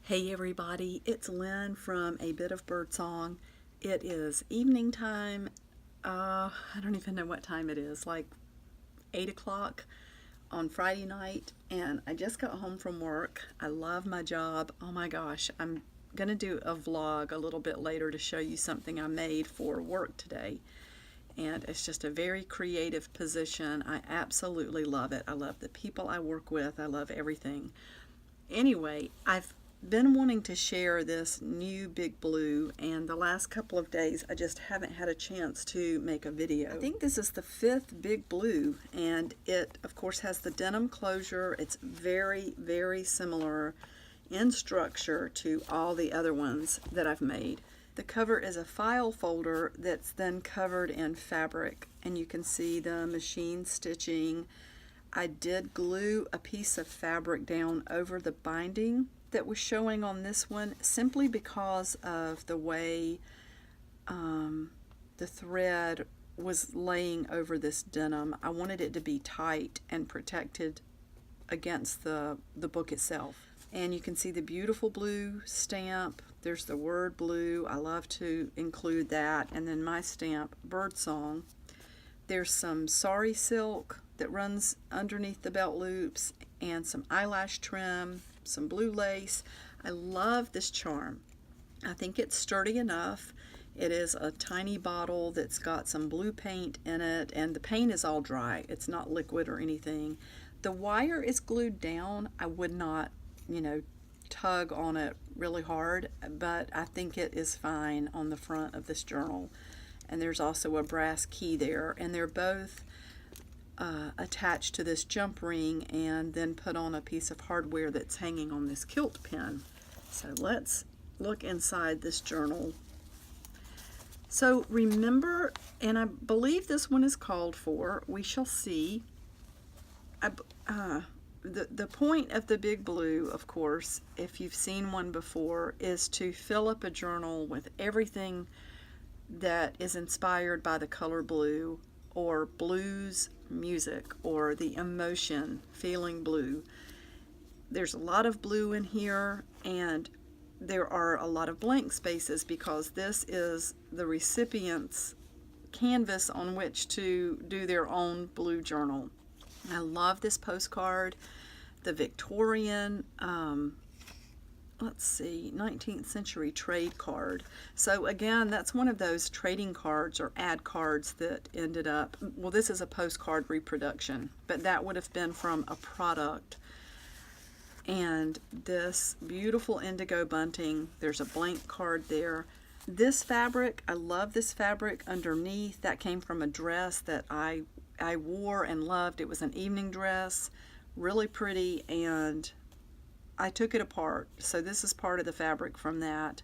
Hey everybody, it's Lynn from A Bit of Birdsong. It is evening time. I don't even know what time it is, like 8 o'clock on Friday night, and I just got home from work. I love my job. Oh my gosh, I'm going to do a vlog a little bit later to show you something I made for work today. And it's just a very creative position. I absolutely love it. I love the people I work with. I love everything. Anyway, I've been wanting to share this new big blue, and the last couple of days I just haven't had a chance to make a video. I think this is the 5th big blue, and it of course has the denim closure. It's very similar in structure to all the other ones that I've made. The cover is a file folder that's then covered in fabric, and you can see the machine stitching. I did glue a piece of fabric down over the binding that was showing on this one, simply because of the way the thread was laying over this denim. I wanted it to be tight and protected against the book itself. And you can see the beautiful blue stamp. There's the word blue. I love to include that. And then my stamp, Birdsong. There's some sari silk that runs underneath the belt loops, and some eyelash trim, some blue lace. I love this charm. I think it's sturdy enough. It is a tiny bottle that's got some blue paint in it, and the paint is all dry. It's not liquid or anything. The wire is glued down. I would not, tug on it really hard, but I think it is fine on the front of this journal. And there's also a brass key there, and they're both attached to this jump ring and then put on a piece of hardware that's hanging on this quilt pin. So let's look inside this journal. So remember, and I believe this one is called for, we shall see. The point of the big blue, of course, if you've seen one before, is to fill up a journal with everything that is inspired by the color blue, or blues music, or the emotion feeling blue. There's a lot of blue in here, and there are a lot of blank spaces because this is the recipient's canvas on which to do their own blue journal. I love this postcard, the Victorian 19th century trade card. So again, that's one of those trading cards or ad cards that ended up, well, this is a postcard reproduction, but that would have been from a product. And this beautiful indigo bunting, there's a blank card there. This fabric, I love this fabric underneath. That came from a dress that I wore and loved. It was an evening dress, really pretty, and I took it apart. So this is part of the fabric from that.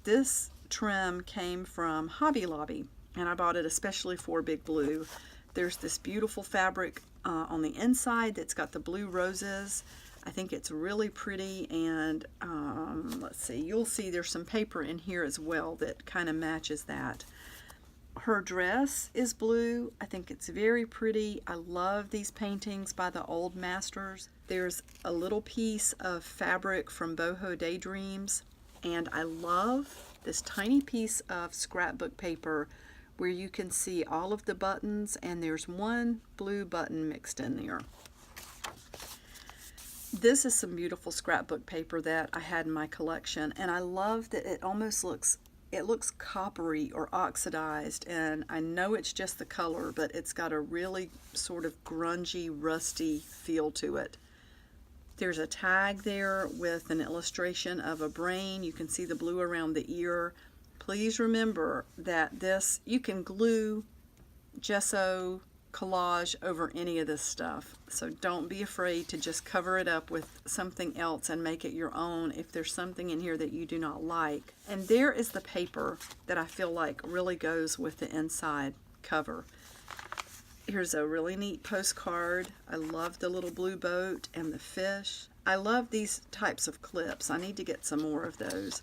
This trim came from Hobby Lobby, and I bought it especially for Big Blue. There's this beautiful fabric on the inside that's got the blue roses. I think it's really pretty, and let's see, you'll see there's some paper in here as well that kind of matches that. Her dress is blue. I think it's very pretty. I love these paintings by the old masters. There's a little piece of fabric from Boho Daydreams, and I love this tiny piece of scrapbook paper where you can see all of the buttons, and there's one blue button mixed in there. This is some beautiful scrapbook paper that I had in my collection, and I love that it almost looks coppery or oxidized, and I know it's just the color, but it's got a really sort of grungy, rusty feel to it. There's a tag there with an illustration of a brain. You can see the blue around the ear. Please remember that this, you can glue, gesso, collage over any of this stuff. So don't be afraid to just cover it up with something else and make it your own if there's something in here that you do not like. And there is the paper that I feel like really goes with the inside cover. Here's a really neat postcard. I love the little blue boat and the fish. I love these types of clips. I need to get some more of those.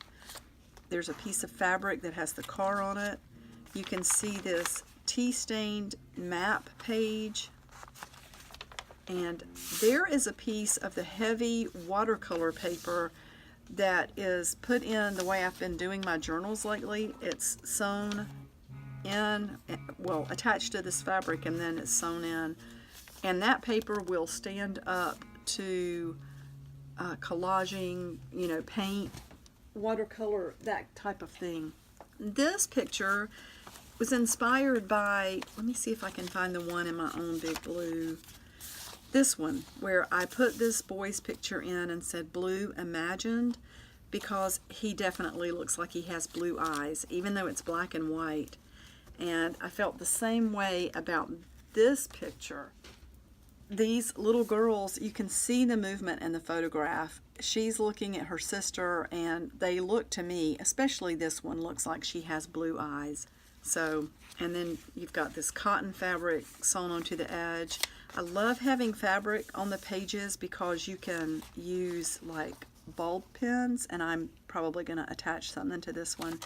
There's a piece of fabric that has the car on it. You can see this tea-stained map page, and there is a piece of the heavy watercolor paper that is put in the way I've been doing my journals lately. It's sewn in, well, attached to this fabric, and then it's sewn in. And that paper will stand up to collaging, you know, paint, watercolor, that type of thing. This picture was inspired by, let me see if I can find the one in my own big blue. This one, where I put this boy's picture in and said blue imagined, because he definitely looks like he has blue eyes, even though it's black and white. And I felt the same way about this picture. These little girls, you can see the movement in the photograph. She's looking at her sister, and they look to me, especially this one, looks like she has blue eyes. So, and then you've got this cotton fabric sewn onto the edge. I love having fabric on the pages because you can use like bulb pins, and I'm probably going to attach something to this one.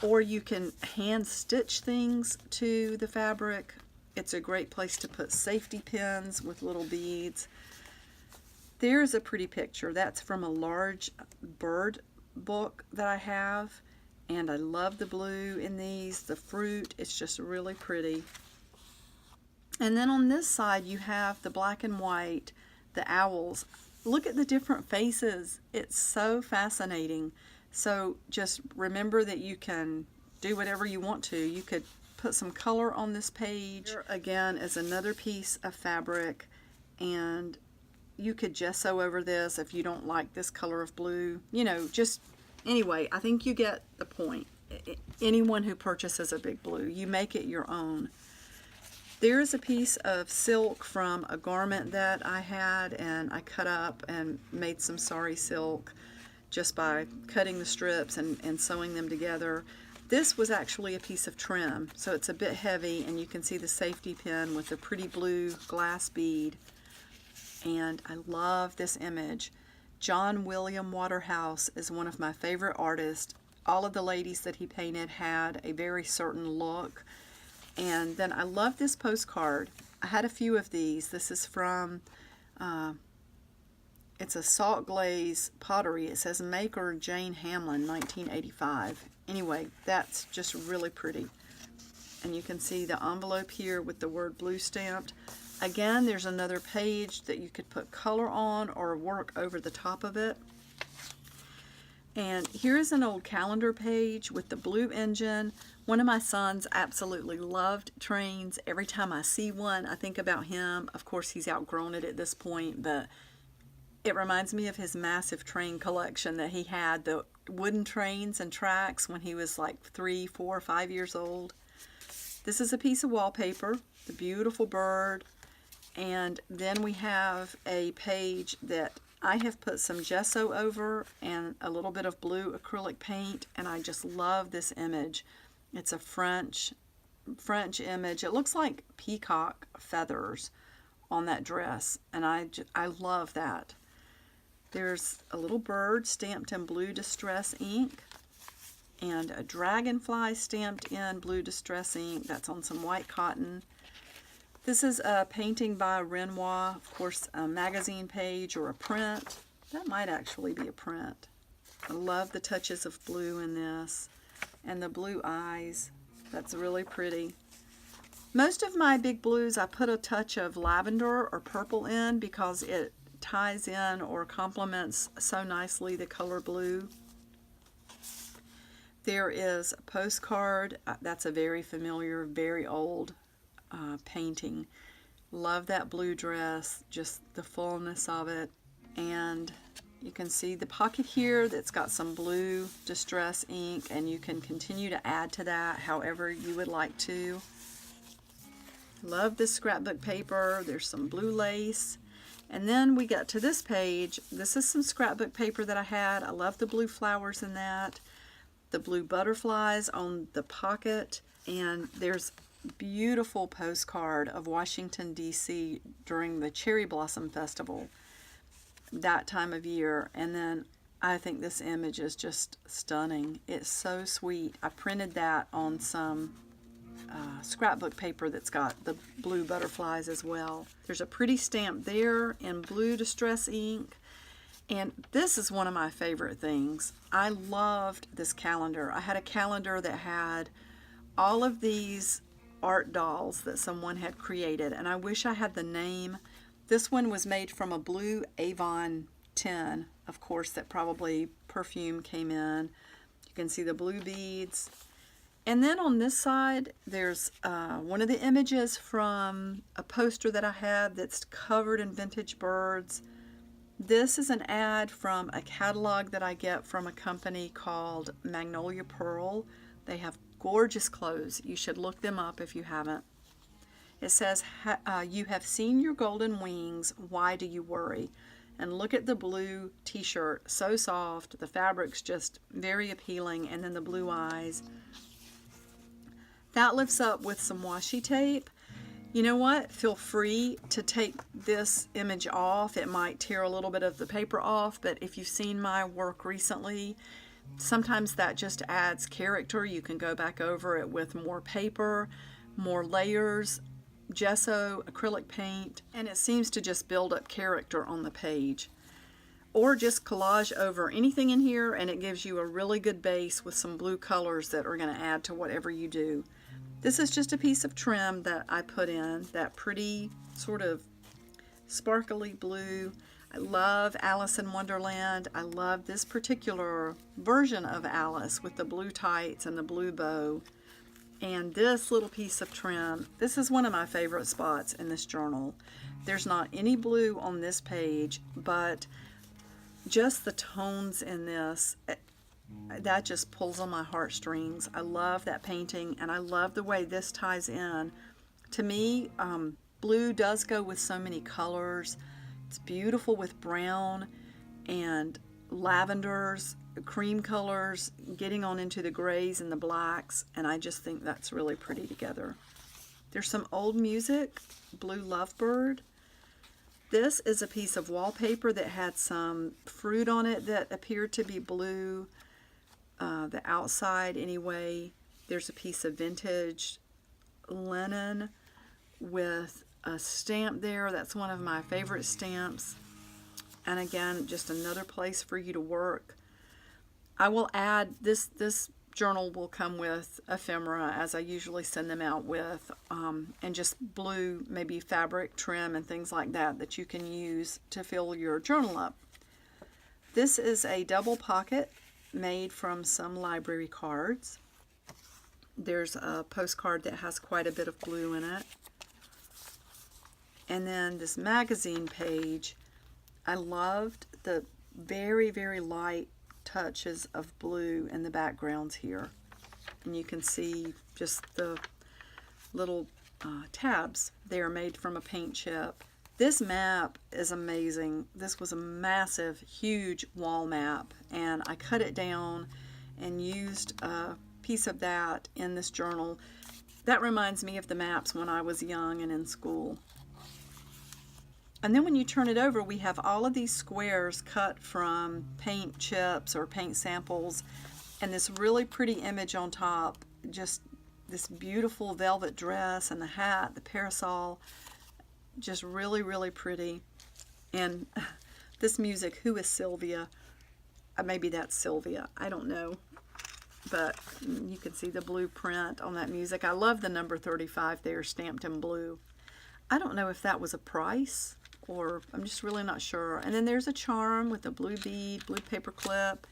Or you can hand stitch things to the fabric. It's a great place to put safety pins with little beads. There's a pretty picture. That's from a large bird book that I have. And I love the blue in these. The fruit, it's just really pretty. And then on this side you have the black and white, the owls. Look at the different faces. It's so fascinating. So just remember that you can do whatever you want to. You could put some color on this page. Here again is another piece of fabric, and you could gesso over this if you don't like this color of blue. You know, just anyway, I think you get the point. Anyone who purchases a big blue, you make it your own. There's a piece of silk from a garment that I had, and I cut up and made some sari silk just by cutting the strips and sewing them together. This was actually a piece of trim, so it's a bit heavy, and you can see the safety pin with the pretty blue glass bead. And I love this image. John William Waterhouse is one of my favorite artists. All of the ladies that he painted had a very certain look. And then I love this postcard. I had a few of these. This is from, it's a salt glaze pottery. It says maker Jane Hamlin, 1985. Anyway, that's just really pretty. And you can see the envelope here with the word blue stamped. Again, there's another page that you could put color on or work over the top of it. And here's an old calendar page with the blue engine. One of my sons absolutely loved trains. Every time I see one, I think about him. Of course, he's outgrown it at this point, but it reminds me of his massive train collection that he had, the wooden trains and tracks, when he was like 3, 4, 5 years old. This is a piece of wallpaper, the beautiful bird. And then we have a page that I have put some gesso over and a little bit of blue acrylic paint, and I just love this image. It's a French image. It looks like peacock feathers on that dress, and I love that. There's a little bird stamped in blue distress ink, and a dragonfly stamped in blue distress ink. That's on some white cotton. This is a painting by Renoir, of course, a magazine page or a print. That might actually be a print. I love the touches of blue in this, and the blue eyes. That's really pretty. Most of my big blues I put a touch of lavender or purple in because it ties in or complements so nicely the color blue. There is a postcard. That's a very familiar, very old painting. Love that blue dress, just the fullness of it. And you can see the pocket here that's got some blue distress ink, and you can continue to add to that however you would like to. Love this scrapbook paper. There's some blue lace. And then we get to this page. This is some scrapbook paper that I had. I love the blue flowers in that. The blue butterflies on the pocket. And there's beautiful postcard of Washington, D.C. during the Cherry Blossom Festival that time of year. And then I think this image is just stunning. It's so sweet. I printed that on some scrapbook paper that's got the blue butterflies as well. There's a pretty stamp there in blue distress ink. And this is one of my favorite things. I loved this calendar. I had a calendar that had all of these art dolls that someone had created, and I wish I had the name. This one was made from a blue Avon tin, of course, that probably perfume came in. You can see the blue beads. And then on this side, there's one of the images from a poster that I have that's covered in vintage birds. This is an ad from a catalog that I get from a company called Magnolia Pearl. They have gorgeous clothes. You should look them up if you haven't. It says, you have seen your golden wings, why do you worry? And look at the blue t-shirt, so soft, the fabric's just very appealing, and then the blue eyes. That lifts up with some washi tape. You know what? Feel free to take this image off. It might tear a little bit of the paper off, but if you've seen my work recently, sometimes that just adds character. You can go back over it with more paper, more layers, gesso, acrylic paint, and it seems to just build up character on the page. Or just collage over anything in here, and it gives you a really good base with some blue colors that are going to add to whatever you do. This is just a piece of trim that I put in, that pretty sort of sparkly blue. I love Alice in Wonderland. I love this particular version of Alice with the blue tights and the blue bow. And this little piece of trim, this is one of my favorite spots in this journal. There's not any blue on this page, but just the tones in this, that just pulls on my heartstrings. I love that painting, and I love the way this ties in. To me, blue does go with so many colors. It's beautiful with brown and lavenders, cream colors, getting on into the grays and the blacks, and I just think that's really pretty together. There's some old music, Blue Lovebird. This is a piece of wallpaper that had some fruit on it that appeared to be blue. The outside anyway. There's a piece of vintage linen with a stamp there. That's one of my favorite stamps. And again, just another place for you to work. I will add, this journal will come with ephemera, as I usually send them out with, and just blue, maybe fabric trim and things like that that you can use to fill your journal up. This is a double pocket made from some library cards. There's a postcard that has quite a bit of blue in it. And then this magazine page, I loved the very, very light touches of blue in the backgrounds here. And you can see just the little tabs. They are made from a paint chip. This map is amazing. This was a massive, huge wall map, and I cut it down and used a piece of that in this journal. That reminds me of the maps when I was young and in school. And then when you turn it over, we have all of these squares cut from paint chips or paint samples, and this really pretty image on top, just this beautiful velvet dress and the hat, the parasol, just really, really pretty. And this music, Who is Sylvia? Maybe that's Sylvia, I don't know. But you can see the blueprint on that music. I love the number 35 there, stamped in blue. I don't know if that was a price, or I'm just really not sure. And then there's a charm with a blue bead, blue paper clip.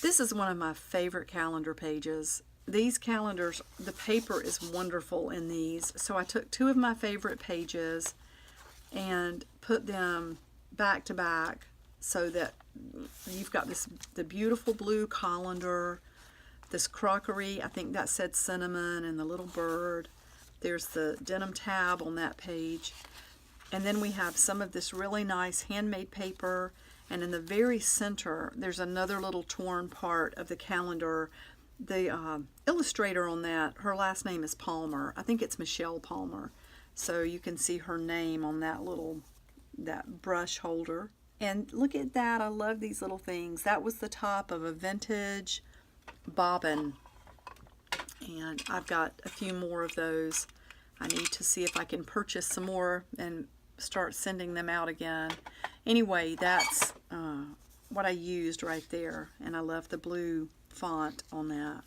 This is one of my favorite calendar pages. These calendars, the paper is wonderful in these. So I took two of my favorite pages and put them back to back so that you've got the beautiful blue colander, this crockery, I think that said cinnamon, and the little bird. There's the denim tab on that page. And then we have some of this really nice handmade paper, and in the very center there's another little torn part of the calendar. The illustrator on that, her last name is Palmer. I think it's Michelle Palmer. So you can see her name on that brush holder. And look at that, I love these little things. That was the top of a vintage bobbin. And I've got a few more of those. I need to see if I can purchase some more and start sending them out again. Anyway, that's what I used right there, and I love the blue font on that.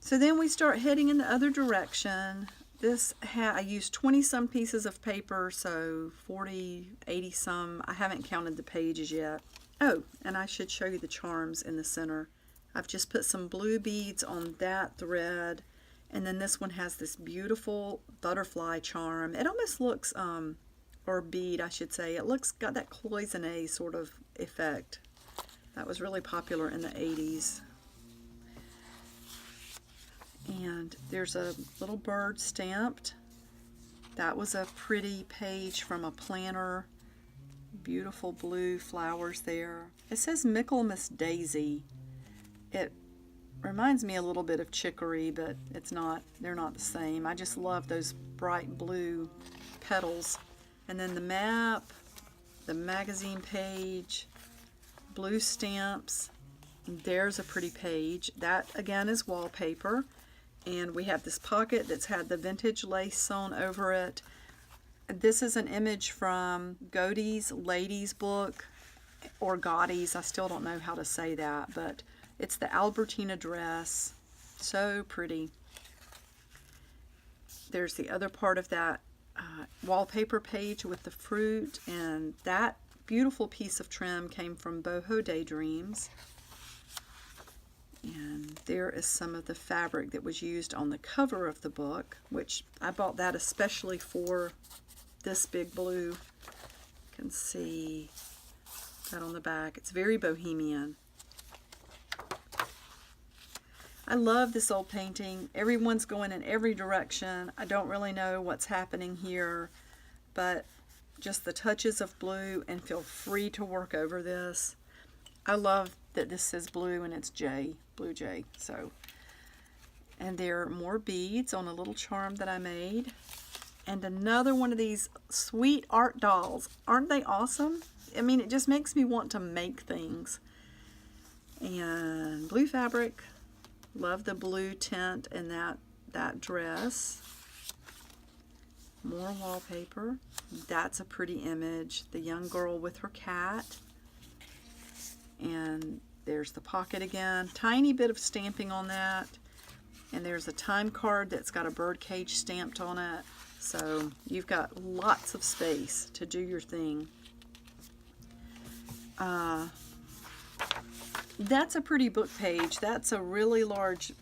So then we start heading in the other direction. I used 20 some pieces of paper, so 40, 80 some. I haven't counted the pages yet. Oh, and I should show you the charms in the center. I've just put some blue beads on that thread, and then this one has this beautiful butterfly charm. It almost looks, or bead I should say, got that cloisonne sort of effect. That was really popular in the 80s. And there's a little bird stamped. That was a pretty page from a planner. Beautiful blue flowers there. It says Michaelmas Daisy. It reminds me a little bit of chicory, but it's not. They're not the same. I just love those bright blue petals. And then the map, the magazine page, blue stamps. There's a pretty page. That again is wallpaper. And we have this pocket that's had the vintage lace sewn over it. This is an image from Godey's ladies book, or Gotti's, I still don't know how to say that, but it's the Albertina dress. So pretty. There's the other part of that wallpaper page with the fruit, and that beautiful piece of trim came from Boho Daydreams. And there is some of the fabric that was used on the cover of the book, which I bought that especially for this big blue. You can see that on the back. It's very bohemian. I love this old painting. Everyone's going in every direction. I don't really know what's happening here, but just the touches of blue, and feel free to work over this. I love that this says blue and it's J, blue J. So, and there are more beads on a little charm that I made. And another one of these sweet art dolls. Aren't they awesome? I mean, it just makes me want to make things. And blue fabric. Love the blue tint in that dress. More wallpaper. That's a pretty image. The young girl with her cat. And there's the pocket again. Tiny bit of stamping on that. And there's a time card that's got a bird cage stamped on it. So you've got lots of space to do your thing. That's a pretty book page. That's a really large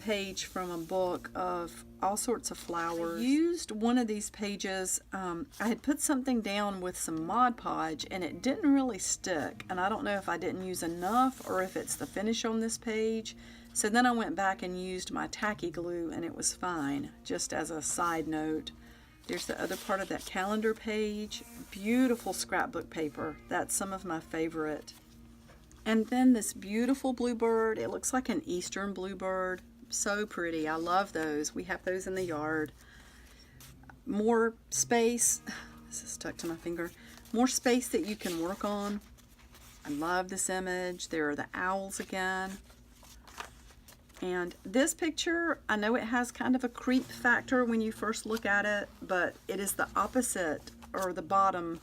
page from a book of all sorts of flowers. I used one of these pages. I had put something down with some Mod Podge and it didn't really stick. And I don't know if I didn't use enough or if it's the finish on this page. So then I went back and used my tacky glue and it was fine, just as a side note. There's the other part of that calendar page. Beautiful scrapbook paper. That's some of my favorite. And then this beautiful bluebird. It looks like an eastern bluebird. So pretty. I love those. We have those in the yard. More space. This is stuck to my finger. More space that you can work on. I love this image. There are the owls again. And this picture, I know it has kind of a creep factor when you first look at it, but it is the opposite, or the bottom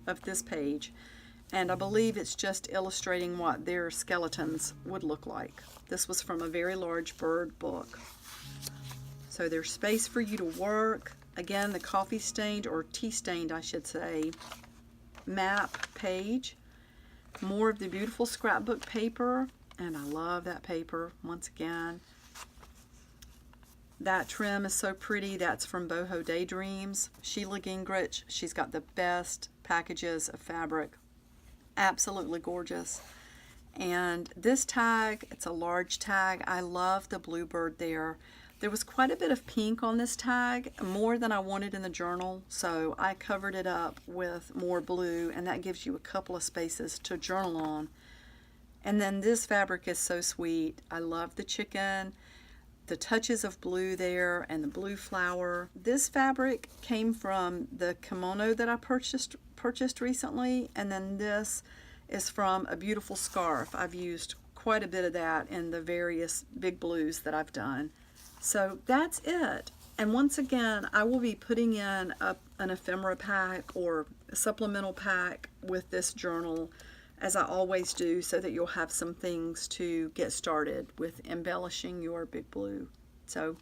of this page. And I believe it's just illustrating what their skeletons would look like. This was from a very large bird book. So there's space for you to work. Again, the coffee stained, or tea stained I should say, map page. More of the beautiful scrapbook paper. And I love that paper once again. That trim is so pretty. That's from Boho Daydreams. Sheila Gingrich. She's got the best packages of fabric. Absolutely gorgeous. And this tag, it's a large tag. I love the bluebird there. There was quite a bit of pink on this tag, more than I wanted in the journal, so I covered it up with more blue, and that gives you a couple of spaces to journal on. And then this fabric is so sweet. I love the chicken, the touches of blue there, and the blue flower. This fabric came from the kimono that I purchased recently, and then this is from a beautiful scarf. I've used quite a bit of that in the various big blues that I've done. So that's it. And once again, I will be putting in an ephemera pack or a supplemental pack with this journal. as I always do, so that you'll have some things to get started with embellishing your Big Blue. So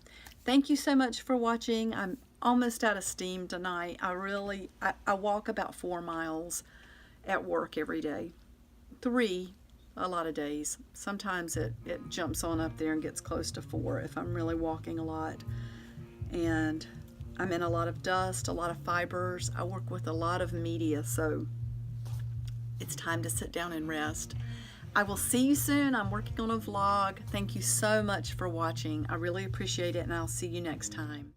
thank you so much for watching. I'm almost out of steam tonight. I walk about 4 miles at work every day. 3 a lot of days. Sometimes it jumps on up there and gets close to 4 if I'm really walking a lot. And I'm in a lot of dust, a lot of fibers. I work with a lot of media, so it's time to sit down and rest. I will see you soon. I'm working on a vlog. Thank you so much for watching. I really appreciate it, and I'll see you next time.